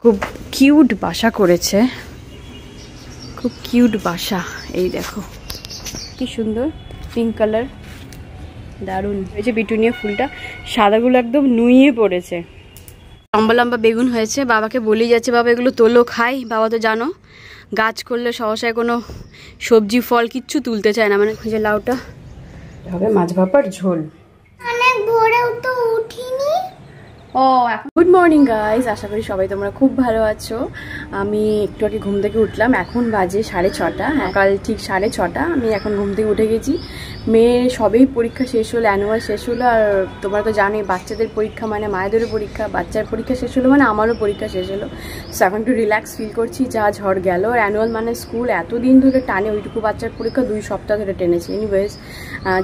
খুব কিউট বাসা করেছে, খুব কিউট বাসা। এই দেখো কি সুন্দর পিঙ্ক কালার, দারুণ হয়েছে। পিটুনিয়া ফুলটা সাদাগুলো একদম নুয়ে পড়েছে। লম্বা লম্বা বেগুন হয়েছে, বাবাকে বলেই যাচ্ছে বাবা এগুলো তোলো খাই। বাবা তো জানো গাছ করলে সহসায় কোনো সবজি ফল কিচ্ছু তুলতে চায় না। মানে যে লাউটা হবে মাছ ভাপার ঝোল। অনেক ভোরেও তো উঠিনি। ও এখন গুড মর্নিং গাইস, আশা করি সবাই তোমরা খুব ভালো আছো। আমি একটু আগে ঘুম থেকে উঠলাম, এখন বাজে 6:30। সকাল ঠিক 6:30 আমি এখন ঘুম থেকে উঠে গেছি। মেয়ের সবেই পরীক্ষা শেষ হলো, অ্যানুয়াল শেষ হলো। আর তোমরা তো জানোই বাচ্চাদের পরীক্ষা মানে মায়েদেরও পরীক্ষা, বাচ্চার পরীক্ষা শেষ হলো মানে আমারও পরীক্ষা শেষ হলো। সো এখন একটু রিল্যাক্স ফিল করছি, যা ঝড় গেল। আর অ্যানুয়াল মানে স্কুল এতদিন ধরে টানে, ওইটুকু বাচ্চার পরীক্ষা 2 সপ্তাহ ধরে টেনেছে। এনিওয়েজ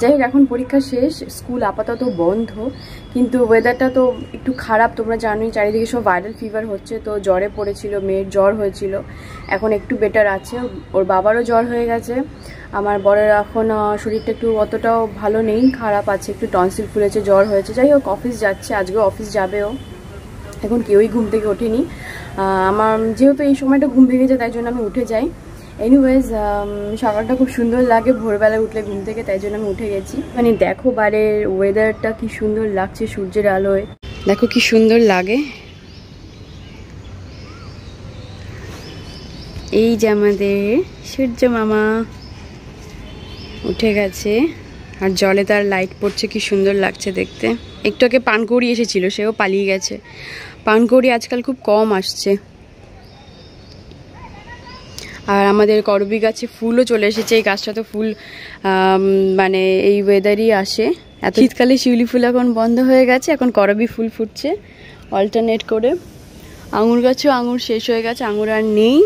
যাই হোক এখন পরীক্ষা শেষ, স্কুল আপাতত বন্ধ। কিন্তু ওয়েদারটা তো একটু খারাপ, তোমরা জানোই চারিদিকে সব ভাইরাল ফিভার হচ্ছে। তো জ্বরে পড়েছিল, মেয়ের জ্বর হয়েছিল, এখন একটু বেটার আছে। ওর বাবারও জ্বর হয়ে গেছে। আমার বরের এখন শরীরটা একটু অতটাও ভালো নেই, খারাপ আছে, একটু টনসিল ফুলেছে, জ্বর হয়েছে। যাই হোক অফিস যাচ্ছে, আজকে অফিস যাবেও। এখন কেউই ঘুম থেকে ওঠেনি। আমার যেহেতু এই সময়টা ঘুম ভেঙে যায় তাই জন্য আমি উঠে যাই। এনিওয়েজ সকালটা খুব সুন্দর লাগে ভোরবেলায় উঠলে ঘুম থেকে, তাই জন্য আমি উঠে গেছি। মানে দেখো বাইরের ওয়েদারটা কি সুন্দর লাগছে সূর্যের আলোয়, দেখো কি সুন্দর লাগে। এই যে আমাদের সূর্য মামা উঠে গেছে, আর জলে তার লাইট পড়ছে, কি সুন্দর লাগছে দেখতে। একটু আগে পানকৌড়ি এসেছিল, সেও পালিয়ে গেছে। পানকৌড়ি আজকাল খুব কম আসছে। আর আমাদের করবী গাছে ফুলও চলে এসেছে। এই গাছটা তো ফুল মানে এই ওয়েদারই আসে। এত শীতকালে শিউলি ফুল এখন বন্ধ হয়ে গেছে, এখন করবী ফুল ফুটছে অল্টারনেট করে। আঙুর গাছেও আঙুর শেষ হয়ে গেছে, আঙুর আর নেই।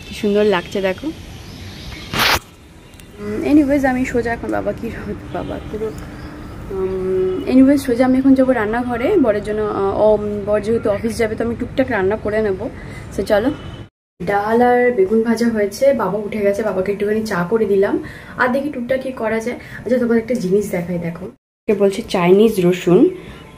কি সুন্দর লাগছে দেখো। এনিওয়েজ আমি সোজা এখন বাবা পুরো এনিওয়েজ সোজা আমি এখন যাবো রান্নাঘরে বরের জন্য। বর যেহেতু অফিস যাবে তো আমি টুকটাক রান্না করে নেবো। সে চলো। ডাল আর বেগুন ভাজা হয়েছে, বাবা উঠে গেছে, বাবাকে একটুখানি চা করে দিলাম। আর দেখি টুকটাক কি করা যায়। আচ্ছা তোমাদের একটা জিনিস দেখাই, দেখো বলছে চাইনিজ রসুন।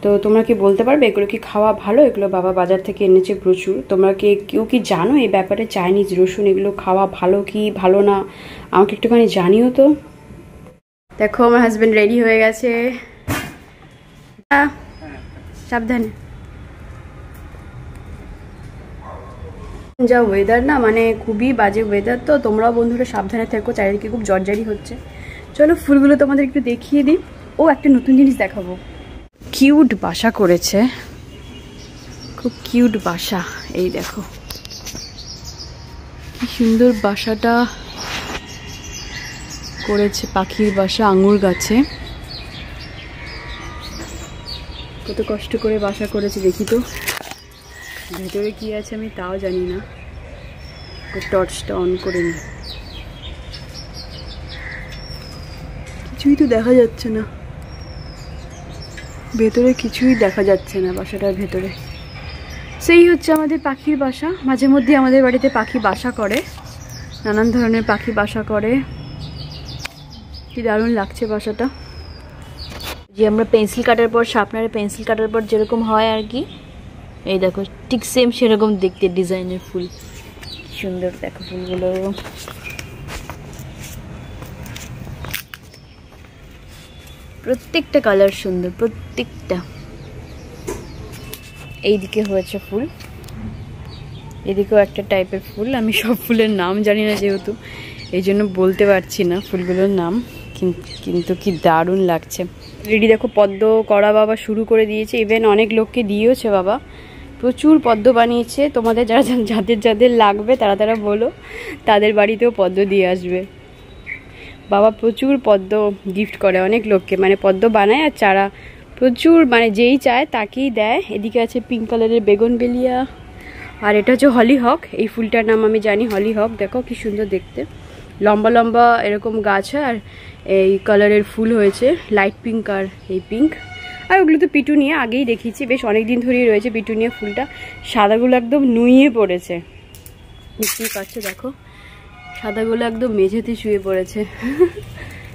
তো তোমরা কি বলতে পারবে এগুলো কি খাওয়া ভালো? এগুলো বাবা বাজার থেকে এনেছে প্রচুর। তোমরা কেউ কি জানো এই ব্যাপারে চাইনিজ রসুন এগুলো খাওয়া ভালো কি ভালো না? আমাকে একটুখানি জানিও তো। দেখো আমার হাজবেন্ড রেডি হয়ে গেছে, সাবধানে। যা ওয়েদার না, মানে খুবই বাজে ওয়েদার। তো তোমরাও বন্ধুরা সাবধানে থেকো, চারিদিকে খুব জ্বরজারি হচ্ছে। চলো ফুলগুলো তোমাদের একটু দেখিয়ে দিই। ও একটা নতুন জিনিস দেখাবো, কিউট বাসা করেছে, খুব কিউট বাসা। এই দেখো কি সুন্দর বাসাটা করেছে, পাখির বাসা আঙুর গাছে। কত কষ্ট করে বাসা করেছে দেখি তো, ভেতরে কি আছে আমি তাও জানি না। টর্চটা অন করে নি, কিছুই তো দেখা যাচ্ছে না, ভেতরে কিছুই দেখা যাচ্ছে না বাসাটার ভেতরে। সেই হচ্ছে আমাদের পাখির বাসা। মাঝে মধ্যে আমাদের বাড়িতে পাখি বাসা করে, নানান ধরনের পাখি বাসা করে। কি দারুণ লাগছে বাসাটা। যে আমরা পেন্সিল কাটার পর শার্পনারে পেন্সিল কাটার পর যেরকম হয় আর কি, এই দেখো ঠিক সেম সেরকম দেখতে ডিজাইনের ফুল। সুন্দর দেখো ফুলগুলো, প্রত্যেকটা কালার সুন্দর, প্রত্যেকটা। এইদিকে হয়েছে ফুল, এদিকেও একটা টাইপের ফুল। আমি সব ফুলের নাম জানি না যেহেতু, এই জন্য বলতে পারছি না ফুলগুলোর নাম। কিন্তু কি দারুণ লাগছে। রেডি দেখো পদ্ম করা বাবা শুরু করে দিয়েছে, ইভেন অনেক লোককে দিয়েওছে বাবা। প্রচুর পদ্ম বানিয়েছে। তোমাদের যাদের লাগবে তারা বলো, তাদের বাড়িতেও পদ্ম দিয়ে আসবে। বাবা প্রচুর পদ্ম গিফট করে অনেক লোককে, মানে পদ্ম বানায় আর চারা প্রচুর, মানে যেই চায় তাকেই দেয়। এদিকে আছে পিঙ্ক কালারের বেগুনবেলিয়া, আর এটা হচ্ছে হলিহক। এই ফুলটার নাম আমি জানি হলিহক। দেখো কি সুন্দর দেখতে, লম্বা লম্বা এরকম গাছ হয়, আর এই কালারের ফুল হয়েছে, লাইট পিঙ্ক আর এই পিঙ্ক। আর ওগুলো তো পিটুনিয়া, আগেই দেখিয়েছি, বেশ অনেক দিন ধরেই রয়েছে পিটুনিয়া ফুলটা। সাদাগুলো একদম নুয়ে পড়েছে, বুঝতেই পারছো দেখো সাদাগুলো একদম মেঝেতে শুয়ে পড়েছে।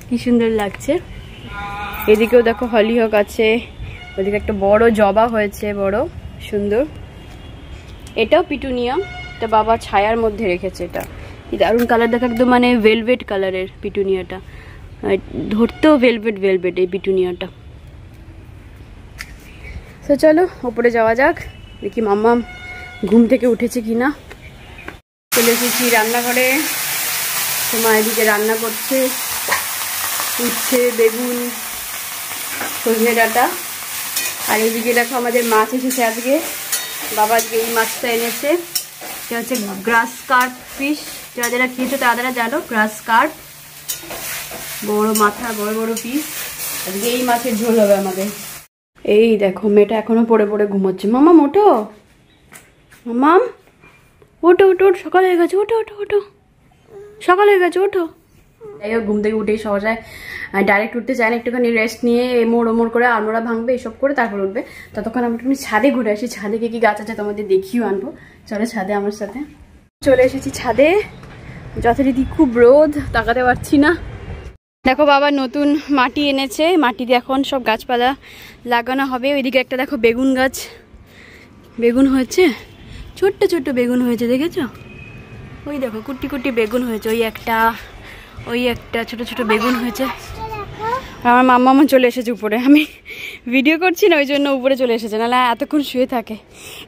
কি সুন্দর লাগছে। এদিকেও দেখো হলিহক আছে, ওদিকে একটা বড় জবা হয়েছে, বড় সুন্দর। এটাও পিটুনিয়া, এটা বাবা ছায়ার মধ্যে রেখেছে। এটা দারুণ কালার, দেখো একদম মানে ভেলভেট কালারের পিটুনিয়াটা, ধরতেও ভেলভেট ভেলভেট এই পিটুনিয়াটা। তো চলো ওপরে যাওয়া যাক, দেখি মাম্মাম ঘুম থেকে উঠেছে কিনা। চলে এসেছি রান্নাঘরে, তোমার এদিকে রান্না করছে, উচ্ছে, বেগুন, সজনে ডাঁটা। আর এইদিকে দেখো আমাদের মাছ এসেছে আজকে, বাবা আজকে এই মাছটা এনেছে। এটা হচ্ছে গ্রাস কার্প ফিশ, যারা যারা খেয়েছো তারা জানো গ্রাস কার্প, বড় মাথা, বড় বড় পিস। আজকে এই মাছের ঝোল হবে আমাদের। এই দেখো মেয়েটা এখনো পড়ে পড়ে ঘুমোচ্ছে। মামাম ওঠো, মামাম ওঠো ওঠো ওঠো, সকাল হয়ে গেছে, ওঠো ওঠো ওঠো, সকাল হয়ে গেছে, ওঠো। যাই হোক ঘুম থেকে উঠেই সহসায় ডাইরেক্ট উঠতে চায় না, একটুখানি রেস্ট নিয়ে মোড় ওমড় করে আলমোড়া ভাঙবে, এসব করে তারপর উঠবে। ততক্ষণ আমরা একটু ছাদে ঘুরে আসি, ছাদে কি গাছ আছে তোমাদের দেখিও আনবো। চলো ছাদে আমার সাথে। চলে এসেছি ছাদে, যথারীতি খুব রোদ, তাকাতে পারছি না। দেখো বাবা নতুন মাটি এনেছে, মাটিতে এখন সব গাছপালা লাগানো হবে। ওইদিকে একটা দেখো বেগুন গাছ, বেগুন হয়েছে, ছোট্ট ছোট্ট বেগুন হয়েছে, দেখেছো? ওই দেখো কুটি কুটি বেগুন হয়েছে, ওই একটা ছোট ছোট বেগুন হয়েছে। আমার মাম্মা চলে এসেছে উপরে, আমি ভিডিও করছি না ওই জন্য উপরে চলে এসেছে, নাহলে এতক্ষণ শুয়ে থাকে।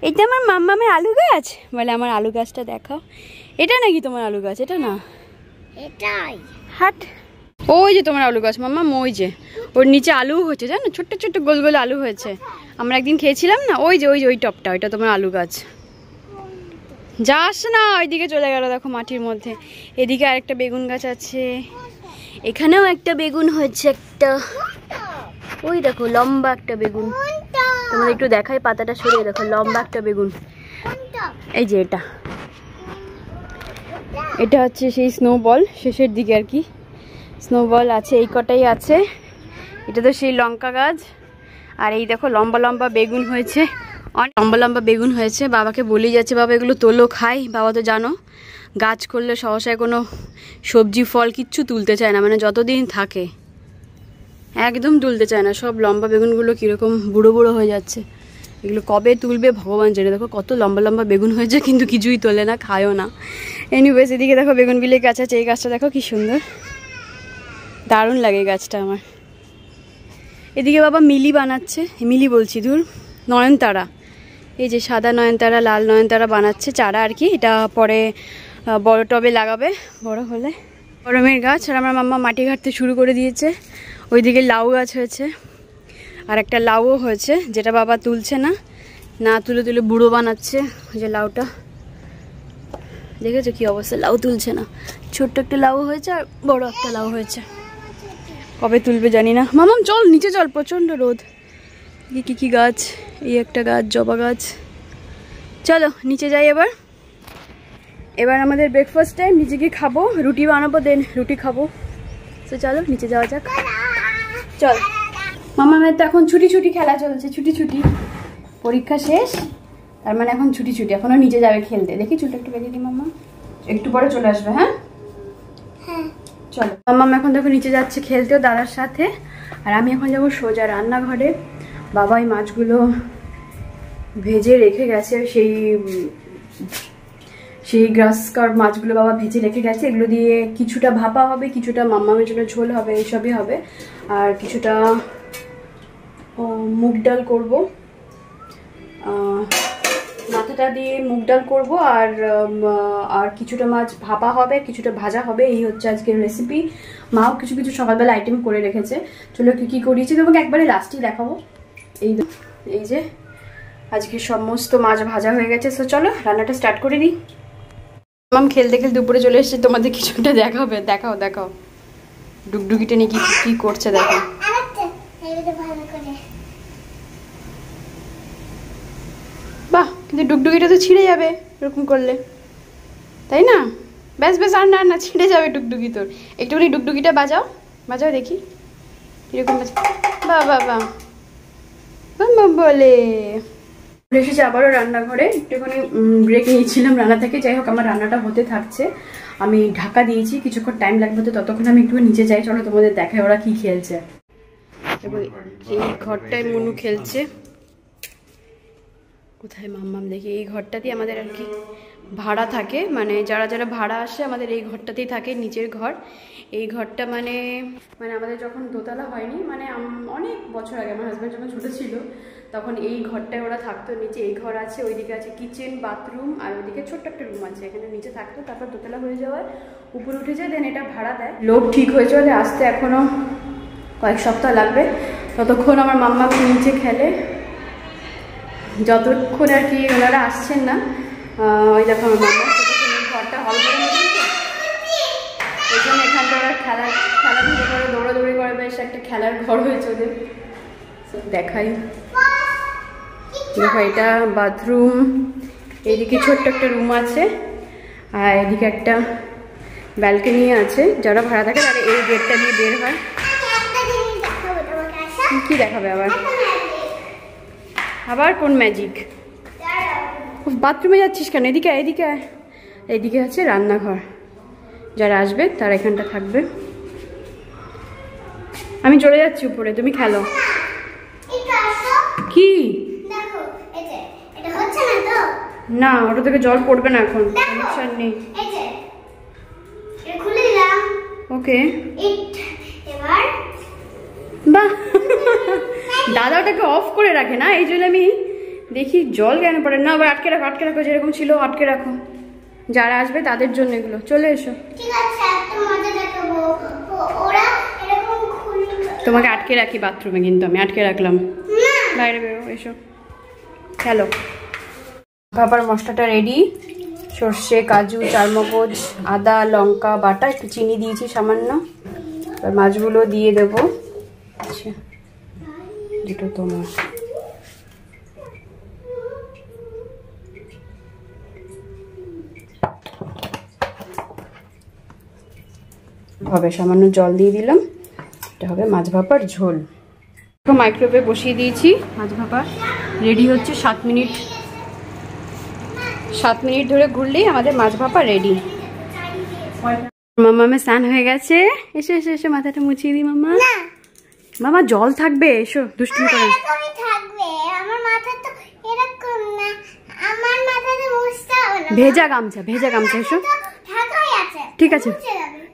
এটা আমার মাম্মামের আলু গাছ, বলে আমার আলু গাছটা দেখাও। এটা নাকি তোমার আলু গাছ? এটা না, এটাই হাট। ওই যে তোমার আলু গাছ মাম্মাম, ওই যে ওর নিচে আলু হয়েছে, জানো, ছোট্ট ছোট্ট গোল গোল আলু হয়েছে। আমরা একদিন খেয়েছিলাম না, ওই যে ওই টপটা, ওইটা তোমার আলু গাছ। যাস না, ওইদিকে চলে গেল দেখো মাটির মধ্যে। এদিকে আরেকটা বেগুন গাছ আছে, এখানেও একটা বেগুন হয়েছে একটা, ওই দেখো লম্বা একটা বেগুন। তোমাদের একটু দেখাই, পাতাটা সরিয়ে দেখো, লম্বা একটা বেগুন। এই যে এটা হচ্ছে সেই স্নোবল, শেষের দিকে আর কি স্নোবল আছে, এই কটাই আছে। এটা তো সেই লঙ্কা গাছ। আর এই দেখো লম্বা লম্বা বেগুন হয়েছে, অনেক লম্বা লম্বা বেগুন হয়েছে। বাবাকে বলেই যাচ্ছে, বাবা এগুলো তোলো, খাই। বাবা তো জানো গাছ করলে সহসায় কোনো সবজি ফল কিচ্ছু তুলতে চায় না, মানে যতদিন থাকে একদম তুলতে চায় না। সব লম্বা বেগুনগুলো কীরকম বুড়ো বুড়ো হয়ে যাচ্ছে, এগুলো কবে তুলবে ভগবান জানে। দেখো কত লম্বা লম্বা বেগুন হয়েছে, কিন্তু কিছুই তোলে না, খায়ও না। এনিওয়েজ এদিকে দেখো বেগুন বিলের গাছ আছে, এই গাছটা দেখো কি সুন্দর, দারুণ লাগে গাছটা আমার। এদিকে বাবা মিলি বানাচ্ছে, মিলি বলছি ধুর, নয়নতারা, এই যে সাদা নয়নতারা, লাল নয়নতারা বানাচ্ছে চারা আর কি। এটা পরে বড় টবে লাগাবে বড় হলে। গরমের গাছ। আর আমার মাম্মা মাটি ঘাটতে শুরু করে দিয়েছে। ওইদিকে লাউ গাছ হয়েছে, আর একটা লাউও হয়েছে, যেটা বাবা তুলছে না, না তুলে তুলে বুড়ো বানাচ্ছে। ওই যে লাউটা দেখেছো কি অবস্থা, লাউ তুলছে না। ছোট্ট একটা লাউ হয়েছে আর বড় একটা লাউ হয়েছে, কবে তুলবে জানি না। মামাম চল নিচে চল, প্রচণ্ড রোদ। কি কি গাছ, এই একটা গাছ জবা গাছ। চলো নিচে যাই এবার আমাদের ব্রেকফাস্ট টাইম, নিচে গিয়ে খাবো, রুটি বানাবো, দেন রুটি খাবো। তো চলো নিচে যাওয়া যাক, চল। মামামের তো এখন ছুটি খেলা চলছে, ছুটি পরীক্ষা শেষ, তার মানে এখন ছুটি এখনো নিচে যাবে খেলতে। দেখি চুলটা একটু বেঁধে দিই মাম্মা, একটু পরে চলে আসবে। হ্যাঁ চলো। মাম্মাম এখন দেখো নিচে যাচ্ছে খেলতেও দাদার সাথে, আর আমি এখন যাবো সোজা রান্নাঘরে। বাবা এই মাছগুলো ভেজে রেখে গেছে, সেই গ্রাস কার্প মাছগুলো বাবা ভেজে রেখে গেছে। এগুলো দিয়ে কিছুটা ভাপা হবে, কিছুটা মাম্মামের জন্য ঝোল হবে, এইসবই হবে। আর কিছুটা মুগ ডাল করবো, মাথাটা দিয়ে মুগ ডাল করবো, আর কিছুটা মাছ ভাপা হবে, কিছুটা ভাজা হবে। এই হচ্ছে আজকের রেসিপি। মাও কিছু কিছু সকালবেলা আইটেম করে রেখেছে। চলো কি করিয়েছি তোমাকে একবারে লাস্টেই দেখাবো। এই যে আজকে সমস্ত মাছ ভাজা হয়ে গেছে। তো চলো রান্নাটা স্টার্ট করে দিই। মাম খেলতে উপরে চলে এসেছে, তোমাদের কিছুটা দেখাও ডুগডুগিটা নিয়ে কি করছে দেখো। বাহ, কিন্তু ডুগডুগিটা তো ছিঁড়ে যাবে এরকম করলে, তাই না? বেশ আর না ছিঁড়ে যাবে ডুগডুগি তোর। একটুখানি ডুগডুগিটা বাজাও দেখি কিরকম বাহ বলে। এসেছি আবারও রান্নাঘরে, একটুখানি ব্রেক নিয়েছিলাম রান্না থেকে। যাই হোক আমার রান্নাটা হতে থাকছে, আমি ঢাকা দিয়েছি, কিছুক্ষণ টাইম লাগবে, তো ততক্ষণ আমি একটু নিচে যাই। চলো তোমাদের দেখায় ওরা কি খেলছে। এবার এই ঘরটায় মনু খেলছে, কোথায় মাম্মাম দেখি, এই ঘরটাতেই আমাদের আর কি ভাড়া থাকে, মানে যারা যারা ভাড়া আসে আমাদের এই ঘরটাতেই থাকে, নিচের ঘর। এই ঘরটা মানে আমাদের যখন দোতলা হয়নি, মানে অনেক বছর আগে আমার হাজব্যান্ড যখন ছোটো ছিল তখন এই ঘরটায় ওরা থাকতো। নিচে এই ঘর আছে, ওইদিকে আছে কিচেন বাথরুম, আর ওইদিকে ছোট্ট একটা রুম আছে, এখানে নিচে থাকতো। তারপর দোতলা হয়ে যাওয়ার উপরে উঠে যায়, দেন এটা ভাড়া দেয়। লোক ঠিক হয়ে চলে, আসতে এখনও কয়েক সপ্তাহ লাগবে। ততক্ষণ আমার মাম্মা নিচে খেলে, যতক্ষণ আর কি ওনারা আসছেন না। ওই দেখো আমার মাম্মা ঘরটা হল করে নিয়েছে, এই জন্য এখানটা ওরা খেলাধুলো করে, দৌড়াদৌড়ি করে, বেশ একটা খেলার ঘর হয়েছে ওদের। দেখাই, দেখো এটা বাথরুম, এইদিকে ছোট্ট একটা রুম আছে, আর এদিকে একটা ব্যালকনি আছে। যারা ভাড়া থাকে তারা এই গেটটা দিয়ে বের হয়। কি দেখাবে আবার কোন ম্যাজিক? বাথরুমে যাচ্ছিস কেন? এদিকে এদিকে এদিকে আছে রান্নাঘর, যারা আসবে তারা এখানটা থাকবে। আমি চলে যাচ্ছি উপরে, তুমি খেলো। কি না, ওটা থেকে জল পড়বে না এখন, টেনশন নেই। ওকে, বাহ, দাদা ওটাকে অফ করে রাখে না, এই জন্য আমি দেখি জল কেন পড়ে না। আবার আটকে রাখো, যেরকম ছিল আটকে রাখো, যারা আসবে তাদের জন্য এগুলো। চলে এসো, তোমাকে আটকে রাখি বাথরুমে, কিন্তু আমি আটকে রাখলাম। বাইরে বেরো, এসো খেলো। ভাপার মশলাটা রেডি, সর্ষে, কাজু, চারমগজ, আদা, লঙ্কা বাটা, একটু চিনি দিয়েছি সামান্য। এবার মাছগুলো দিয়ে দেবো। আচ্ছা, দুটো তোমার। হবে সামান্য জল দিয়ে দিলাম, এটা হবে মাছ ভাপার ঝোল। মাইক্রোওয়েভে বসিয়ে দিয়েছি, মাছ ভাপা রেডি হচ্ছে। 7 মিনিট ধরে ঘুরলেই আমাদের মাছ ভাপা রেডি। মাম্মা স্নান হয়ে গেছে, এসো এসো এসো, মাথাটা মুছিয়ে দিই। মাম্মা মামা জল থাকবে, এসো, দুষ্টুমি করে। ভেজা গামছা, এসো। ঠিক আছে,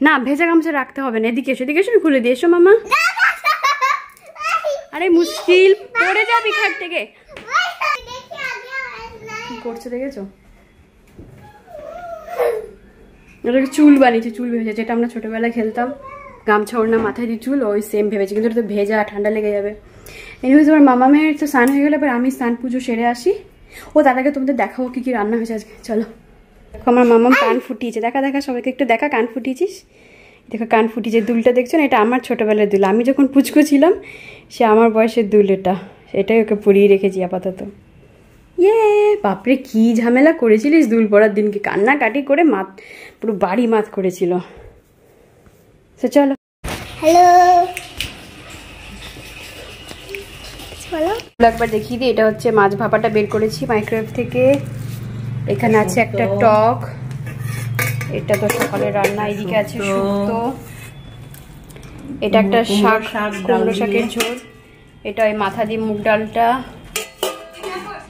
না ভেজা গামছা রাখতে হবে না। এদিকে এসো, খুলে দিয়ে এসো মামা। আরে মুশকিল, পড়ে যাবি খাট থেকে। কি করছে দেখেছো? ওটাকে চুল বানিয়েছে, চুল ভেজেছে, যেটা আমরা ছোটবেলায় খেলতাম, গামছা ওড়না মাথায় দিয়ে চুল, ওই সেম ভেবেছি, কিন্তু ওটা তো ভেজা, ঠান্ডা লেগে যাবে। এনিওয়েজ আমার মামা মেয়ের তো স্নান হয়ে গেলে, এবার আমি স্নান পুজো সেরে আসি। ও তার আগে তোমাদের দেখাবো কি কি রান্না হয়েছে আজকে, চলো। দেখো আমার মামা কান ফুটিয়েছে, দেখা সবাইকে একটু দেখা, কান ফুটিয়েছিস, দেখো কান ফুটিয়েছে। দুলটা দেখছো না, এটা আমার ছোটবেলার দুল, আমি যখন পুচকো ছিলাম সে আমার বয়সের দুল, এটাই ওকে পরিয়ে রেখেছি আপাতত। বাপরে কি ঝামেলা করেছিলিস দুল পড়ার দিনকে, কান্নাকাটি করে পুরো বাড়ি মাত করেছিল। চলো, হ্যালো, একবার দেখিয়ে দিই। এটা হচ্ছে মাছ ভাপাটা বের করেছি মাইক্রোওয়েভ থেকে। এখানে আছে একটা টক, এটা তো সকালে রান্না। এদিকে আছে শুক্তো, এটা একটা শাক, কুমড়ো শাকের ঝোল, এটা ওই মাথা দিয়ে মুগ ডালটা।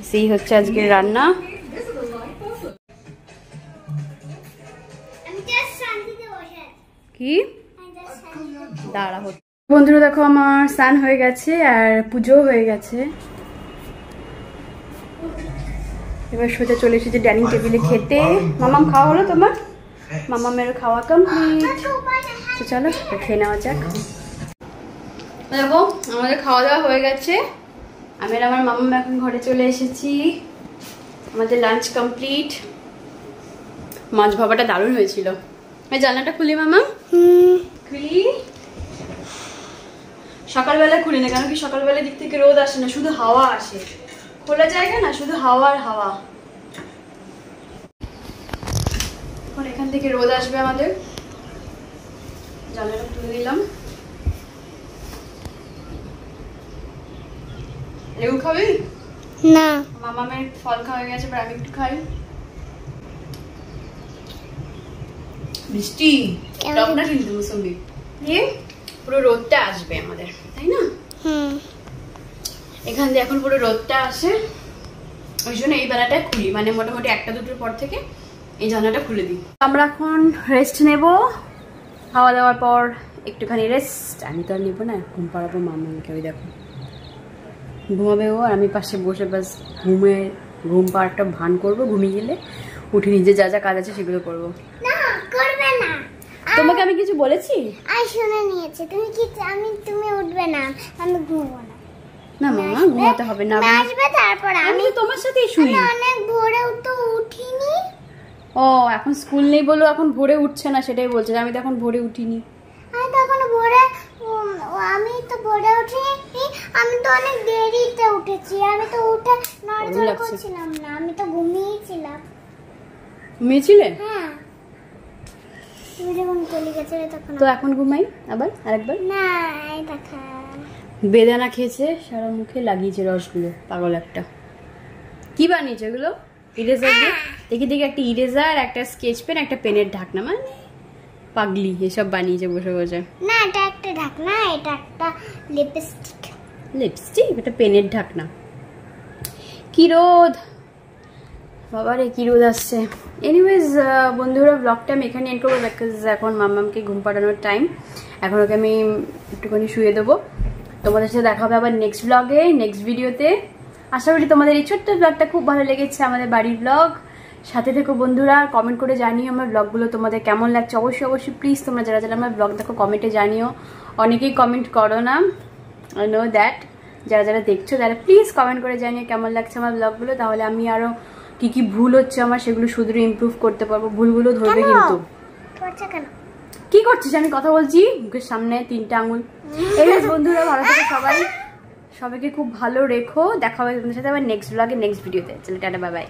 সেই হচ্ছে আজকের রান্না। কি দাঁড়া হচ্ছে বন্ধুরা, দেখো আমার স্নান হয়ে গেছে আর পুজো হয়ে গেছে। এবার সোজা চলে এসেছে ডাইনিং টেবিলে খেতে। মামাম খাওয়া হলো তোমার? মামামের খাওয়া কমপ্লিট, তো চলো খেয়ে নেওয়া যাক। দেখো আমাদের খাওয়া দাওয়া হয়ে গেছে, আমি আর আমার মামাম এখন ঘরে চলে এসেছি। আমাদের লাঞ্চ কমপ্লিট। মাছ ভাপাটা দারুণ হয়েছিল। এই জানলাটা খুলি মামা, খুলি। সকালবেলা খুলি না, কারণ কি সকালবেলা দিক থেকে রোদ আসে না, শুধু হাওয়া আসে। খোলা জায়গা না, শুধু হাওয়া আর হাওয়া। এখন এখান থেকে রোদ আসবে আমাদের। জানলাটা খুলে দিলাম। লেবু খাবি না? মামামের ফল খাওয়া গেছে, এবার আমি একটু খাই। মিষ্টি টকটা কিন্তু মুসম্বি দিয়ে পুরো রোদটা আসবে আমাদের, তাই না? এখান দিয়ে এখন পুরো রোদটা আসে। ওই জন্য এই বেলাটায় খুলি, মানে মোটামুটি 1টা-2টোর পর থেকে এই জানলাটা খুলে দিই। আমরা এখন রেস্ট নেব, খাওয়া দাওয়ার পর একটুখানি রেস্ট। আমি তো আর নেবো না, ঘুম পাড়াবো মামাকে। ওই দেখো ঘুমাবে ও, আর আমি পাশে বসে বাস ঘুম পাড়াটা ভান করবো। ঘুমিয়ে গেলে উঠে নিজে যা যা কাজ আছে সেগুলো করবো। না করবে না, তোমাকে আমি কিছু বলেছি? আই শুনে নিয়েছে তুমি কি, তুমি উঠবে না, আমি ঘুমবো না। না মামা ঘুমাতে হবে না, আসবে তারপর আমি তোমার সাথেই শুই। অনেক ভোরে তো উঠিনি। ও এখন স্কুল নেই বলো এখন ভোরে উঠছে না, সেটাই বলছে। আমি তো এখন ভোরে উঠিনি। আমি তো এখন ভোরে আমি তো ভোরে উঠিনি, আমি তো অনেক দেরিতে উঠেছি। আমি তো উঠে নড়াচড়া করছিলাম না, আমি তো ঘুমিয়েছিলাম। ঘুমিয়েছিলে? হ্যাঁ, তুমি যখন চলে গেছিলে তখন। তো এখন ঘুমাই আবার আরেকবার। না এই দেখা বেদানা খেয়েছে, সারা মুখে লাগিয়েছে রসগুলো, পাগল একটা। কি বানিয়েছে এগুলো? ইরেজার দিয়ে দেখি দেখি, একটা ইরেজার, একটা স্কেচ পেন, একটা পেনের ঢাকনা, মানে পাগলি এসব বানিয়েছে বসে বসে। না এটা একটা ঢাকনা, এটা একটা লিপস্টিক। লিপস্টিক? এটা পেনের ঢাকনা। কি রোদ বাবারে, কি রোদ আসছে। এনিওয়েজ বন্ধুরা, ব্লগটা আমি এখানে এন্ড করবো, বিকজ এখন মাম্মামকে ঘুম পাড়ানোর টাইম। এখন ওকে আমি একটুখানি শুয়ে দেবো। তোমাদের সাথে দেখা হবে আবার নেক্সট ব্লগে, নেক্সট ভিডিওতে। আশা করি তোমাদের এই ছোট্ট ব্লগটা খুব ভালো লেগেছে, আমাদের বাড়ির ব্লগ। সাথে থেকো বন্ধুরা, কমেন্ট করে জানিও আমার ব্লগগুলো তোমাদের কেমন লাগছে। অবশ্যই অবশ্যই প্লিজ তোমরা যারা যারা আমার ব্লগ দেখো কমেন্টে জানিও। অনেকেই কমেন্ট করো না, আই নো দ্যাট। যারা যারা দেখছো তারা প্লিজ কমেন্ট করে জানিও কেমন লাগছে আমার ব্লগগুলো, তাহলে আমি আরও কি কি ভুল হচ্ছে আমার সেগুলো শুধরে ইমপ্রুভ করতে পারবো। ভুলগুলো ধরবে কিন্তু। কেন কি করছিস? আমি কথা বলছি, মুখের সামনে 3টে আঙুল। এই বন্ধুরা, ভালো থেকো সবাই, সবাইকে খুব ভালো রেখো। দেখা হবে তোমাদের সাথে আবার নেক্সট ব্লগে, নেক্সট ভিডিওতে। চলো টাটা, বাই বাই।